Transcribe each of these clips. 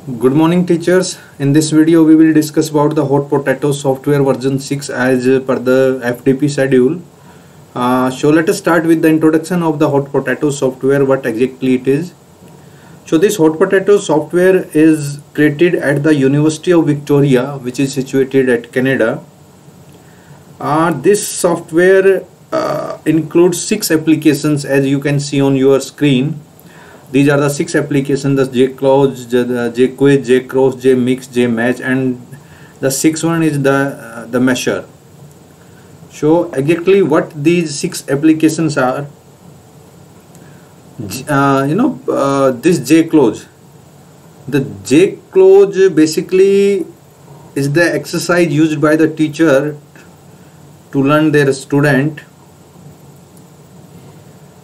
Good morning teachers. In this video we will discuss about the Hot Potato software version 6 as per the FDP schedule. So let us start with the introduction of the Hot Potato software, what exactly it is. So this Hot Potato software is created at the University of Victoria, which is situated at Canada. This software includes 6 applications as you can see on your screen. These are the 6 applications: the JCloud, the JQuiz, JCross, JMix, JMatch, and the 6th one is the Mesher. So exactly what these 6 applications are, this JCloud. The JCloud basically is the exercise used by the teacher to learn their student.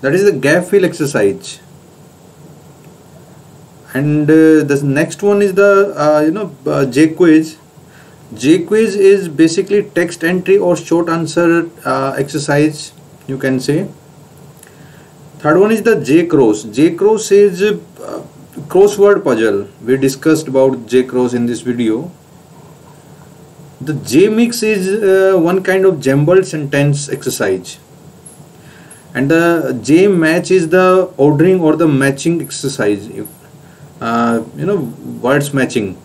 That is the gap fill exercise. And the next one is the JQuiz. JQuiz is basically text entry or short answer exercise, you can say. Third one is the JCross. JCross is crossword puzzle. We discussed about JCross in this video. The JMix is one kind of jumbled sentence exercise. And the JMatch is the ordering or the matching exercise. Words matching.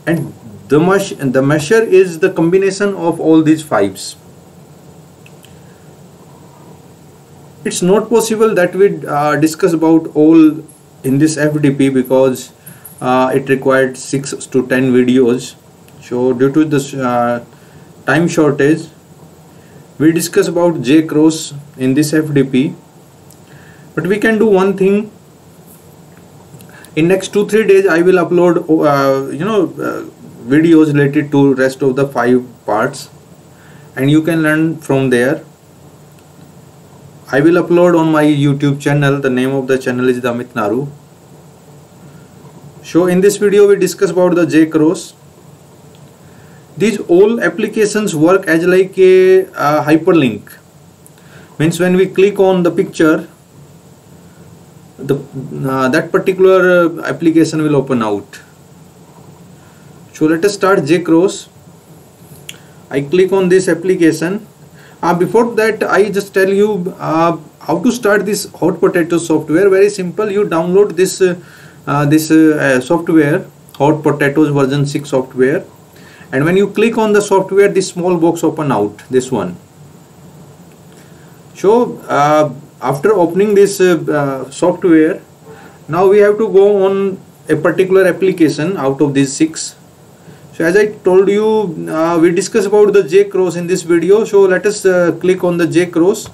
And the Mesher is the combination of all these 5s. It's not possible that we discuss about all in this FDP because it required 6 to 10 videos. So due to this time shortage, we discuss about JCross in this FDP. But we can do one thing. In next 2-3 days I will upload videos related to rest of the 5 parts, and you can learn from there. I will upload on my YouTube channel. The name of the channel is the Amit Naru. So in this video we discuss about the JCross. These all applications work as like a hyperlink. Means when we click on the picture, that particular application will open out. So let us start JCross. I click on this application. Before that I just tell you how to start this Hot Potato software. Very simple. You download this software, Hot Potatoes version 6 software, and when you click on the software, this small box open out, this one. So after opening this software, now we have to go on a particular application out of these 6. So as I told you, we discussed about the JCross in this video. So let us click on the JCross.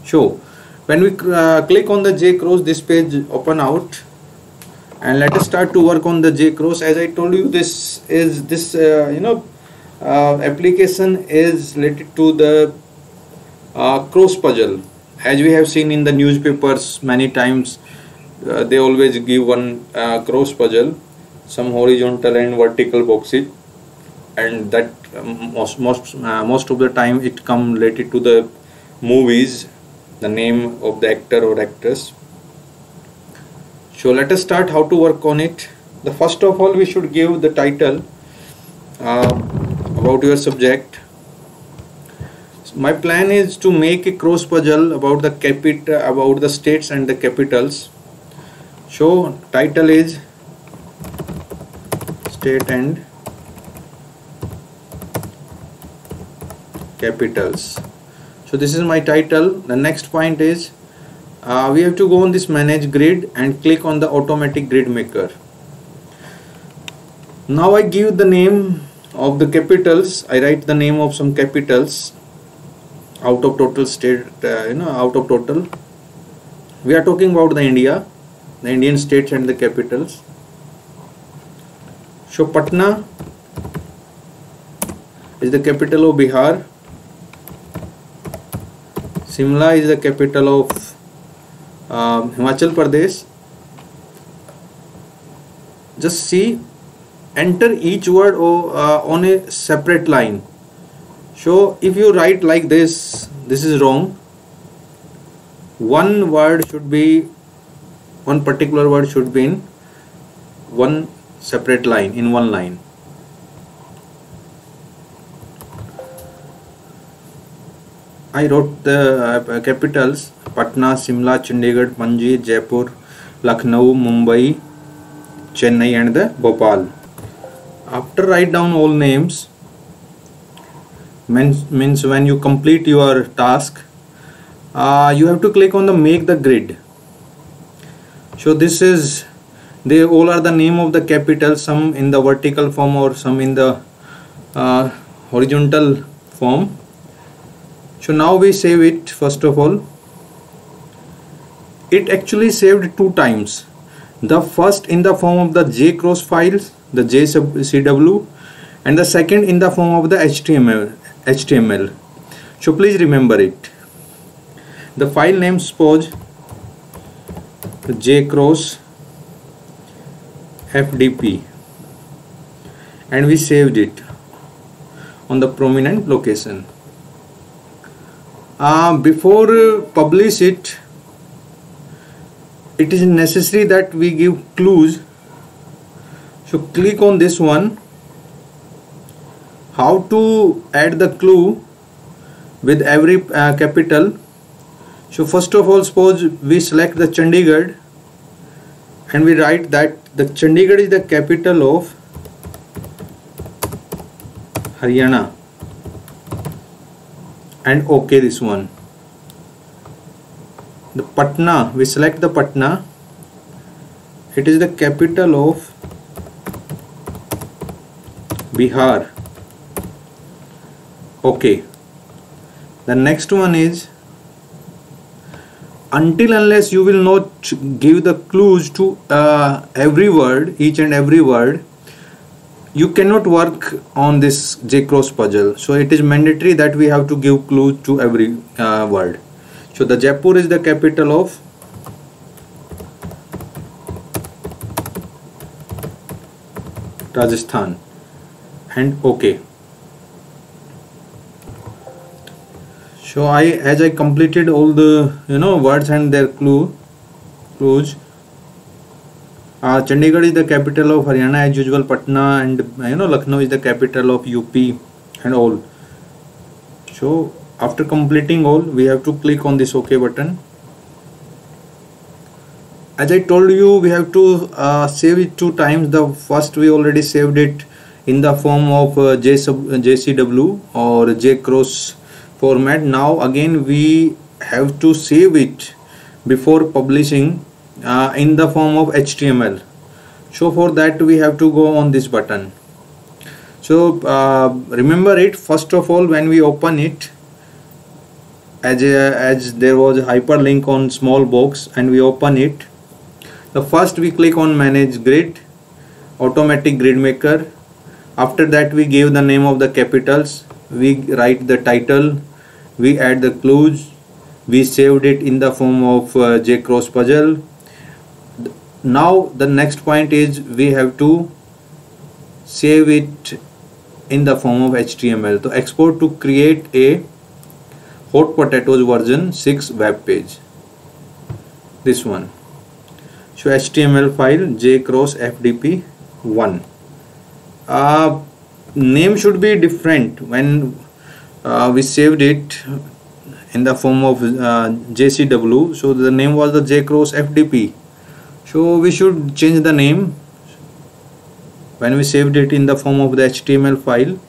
So when we click on the JCross, this page open out, and let us start to work on the JCross. As I told you, this application is related to the cross puzzle. As we have seen in the newspapers many times, they always give one cross puzzle, some horizontal and vertical boxes, and that most of the time it come related to the movies, the name of the actor or actress. So let us start how to work on it. The first of all, we should give the title about your subject. My plan is to make a cross puzzle about the states and the capitals. So title is state and capitals. So this is my title. The next point is we have to go on this manage grid and click on the automatic grid maker. Now I give the name of the capitals. I write the name of some capitals out of total state, out of total. We are talking about the Indian states and the capitals. So Patna is the capital of Bihar. Shimla is the capital of Himachal Pradesh. Just see, enter each word on a separate line. So if you write like this is wrong. One word should be one particular word should be in one separate line, in one line. I wrote the capitals: Patna, Simla, Chandigarh, Panji, Jaipur, Lucknow, Mumbai, Chennai and the Bhopal. After write down all names, means when you complete your task, you have to click on the make the grid. So this is, they all are the name of the capitals, some in the vertical form or some in the horizontal form. So now we save it. First of all, it actually saved 2 times. The first in the form of the JCross files, the JCW, and the second in the form of the HTML. So please remember it. The file name suppose JCross FDP, and we saved it on the prominent location. Before publish it, it is necessary that we give clues. So click on this one. How to add the clue with every capital. So first of all, suppose we select the Chandigarh and we write that the Chandigarh is the capital of Haryana, and OK this one. The Patna, we select the Patna, it is the capital of Bihar. OK. The next one is, until unless you will not give the clues to every word, each and every word, you cannot work on this JCross puzzle. So it is mandatory that we have to give clues to every word. So the Jaipur is the capital of Rajasthan, and OK. So as I completed all the words and their clues. Chandigarh is the capital of Haryana as usual, Patna and Lucknow is the capital of UP and all. So after completing all, we have to click on this OK button. As I told you, we have to save it 2 times. The first we already saved it in the form of JCW or JCross format. Now again we have to save it before publishing in the form of HTML. So for that we have to go on this button. So remember it, first of all, when we open it, as there was a hyperlink on small box and we open it, the first we click on manage grid, automatic grid maker. After that we give the name of the capitals, we write the title, we add the clues, we saved it in the form of JCross puzzle. Now the next point is we have to save it in the form of HTML. So export to create a Hot Potatoes version 6 web page, this one. So HTML file JCross FDP 1. Name should be different. When we saved it in the form of JCW, so the name was the JCross FDP. So we should change the name when we saved it in the form of the HTML file.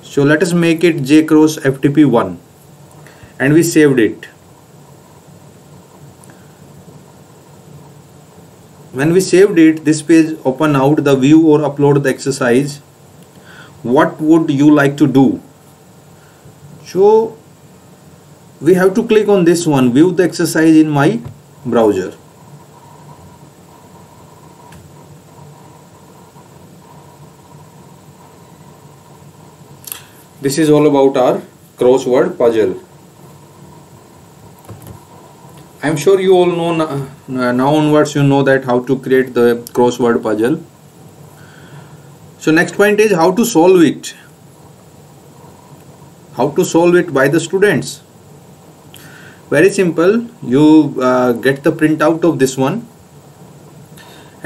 So let us make it JCross FDP 1 and we saved it. When we saved it, this page open out the view or upload the exercise. What would you like to do? So we have to click on this one, view the exercise in my browser. This is all about our crossword puzzle. I am sure you all know now onwards you know that how to create the crossword puzzle. So next point is how to solve it. How to solve it by the students. Very simple. You get the printout of this one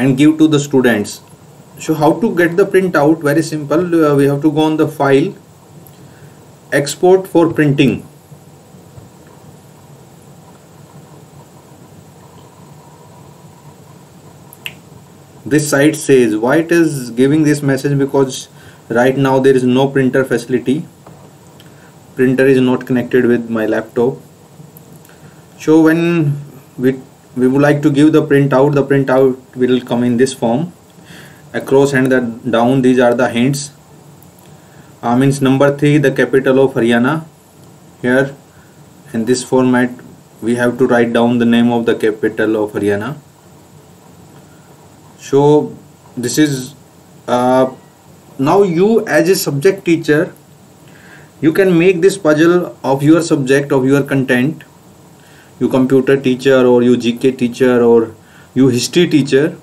and give to the students. So how to get the printout? Very simple. We have to go on the file, export for printing. This site says why it is giving this message, because right now there is no printer facility. Printer is not connected with my laptop. So when we would like to give the printout will come in this form, across and the down. These are the hints. Means number 3, the capital of Haryana. Here in this format we have to write down the name of the capital of Haryana. So this is now you as a subject teacher, you can make this puzzle of your subject, of your content. You computer teacher, or you GK teacher, or you history teacher.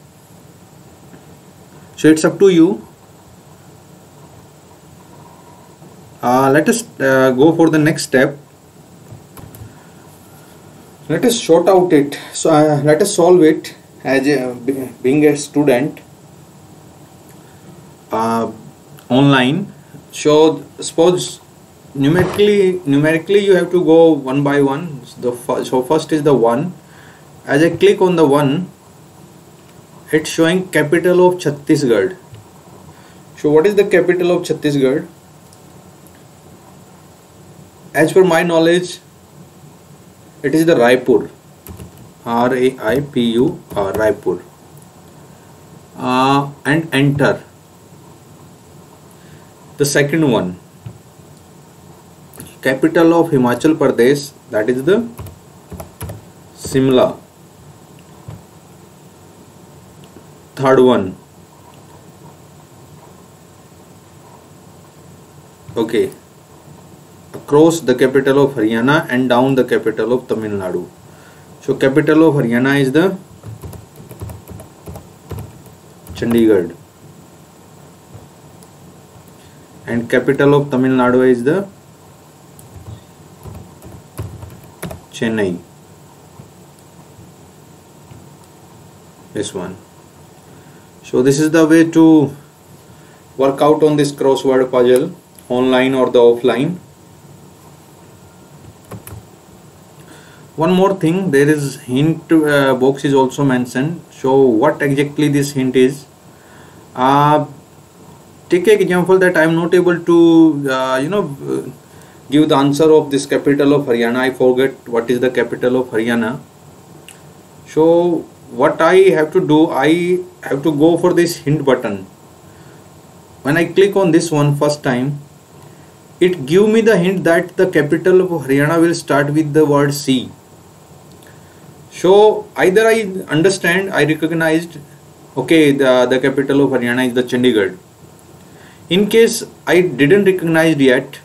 So it's up to you. Let us go for the next step. Let us sort out it. So let us solve it as being a student online. So suppose numerically you have to go one by one. So first is the 1. As I click on the 1, it's showing capital of Chhattisgarh. So what is the capital of Chhattisgarh? As per my knowledge, it is the Raipur. RAIPUR, Raipur. And enter. The second one, capital of Himachal Pradesh, that is the Simla. Third one, okay, across the capital of Haryana and down the capital of Tamil Nadu. So capital of Haryana is the Chandigarh and capital of Tamil Nadu is the Chennai. This one. So this is the way to work out on this crossword puzzle, online or the offline. One more thing, there is hint box is also mentioned. So what exactly this hint is? Take an example that I am not able to give the answer of this capital of Haryana. I forget what is the capital of Haryana. So what I have to do, I have to go for this hint button. When I click on this one first time, it give me the hint that the capital of Haryana will start with the word C. So either I understand, I recognized, okay, the capital of Haryana is the Chandigarh. In case I didn't recognize yet,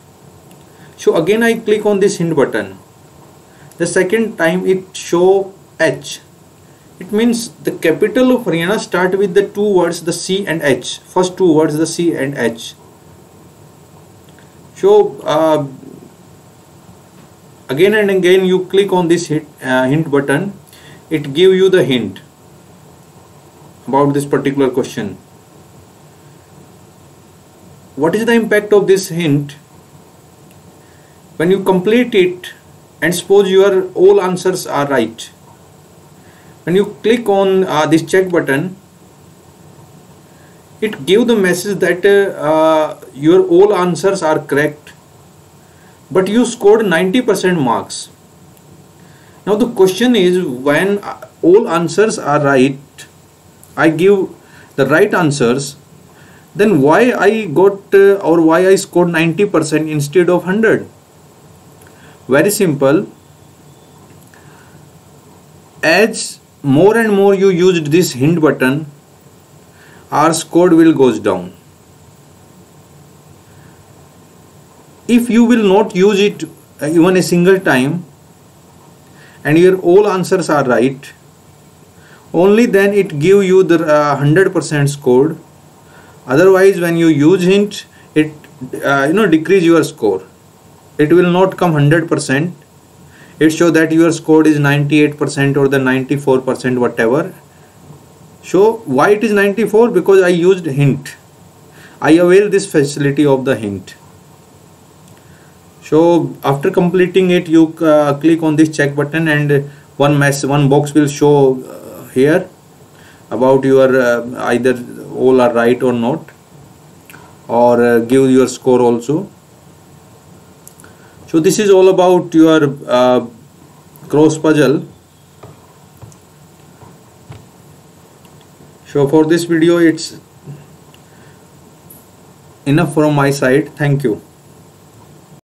so again I click on this hint button. The second time it show H. It means the capital of Haryana start with the two words, the C and H. First two words, the C and H. So again and again you click on this hint button. It give you the hint about this particular question. What is the impact of this hint? When you complete it and suppose your all answers are right, when you click on this check button, it gives the message that your all answers are correct, but you scored 90% marks. Now the question is, when all answers are right, I give the right answers, then why I got or why I scored 90% instead of 100? Very simple. As more and more you used this hint button, our score will goes down. If you will not use it even a single time and your all answers are right, only then it give you the 100% score. Otherwise, when you use hint, it decrease your score. It will not come 100%. It shows that your score is 98% or the 94%, whatever. So why it is 94? Because I used hint. I avail this facility of the hint. So after completing it, you click on this check button, and one box will show here about your either all are right or not, or give your score also. So this is all about your cross puzzle. So for this video it's enough from my side. Thank you.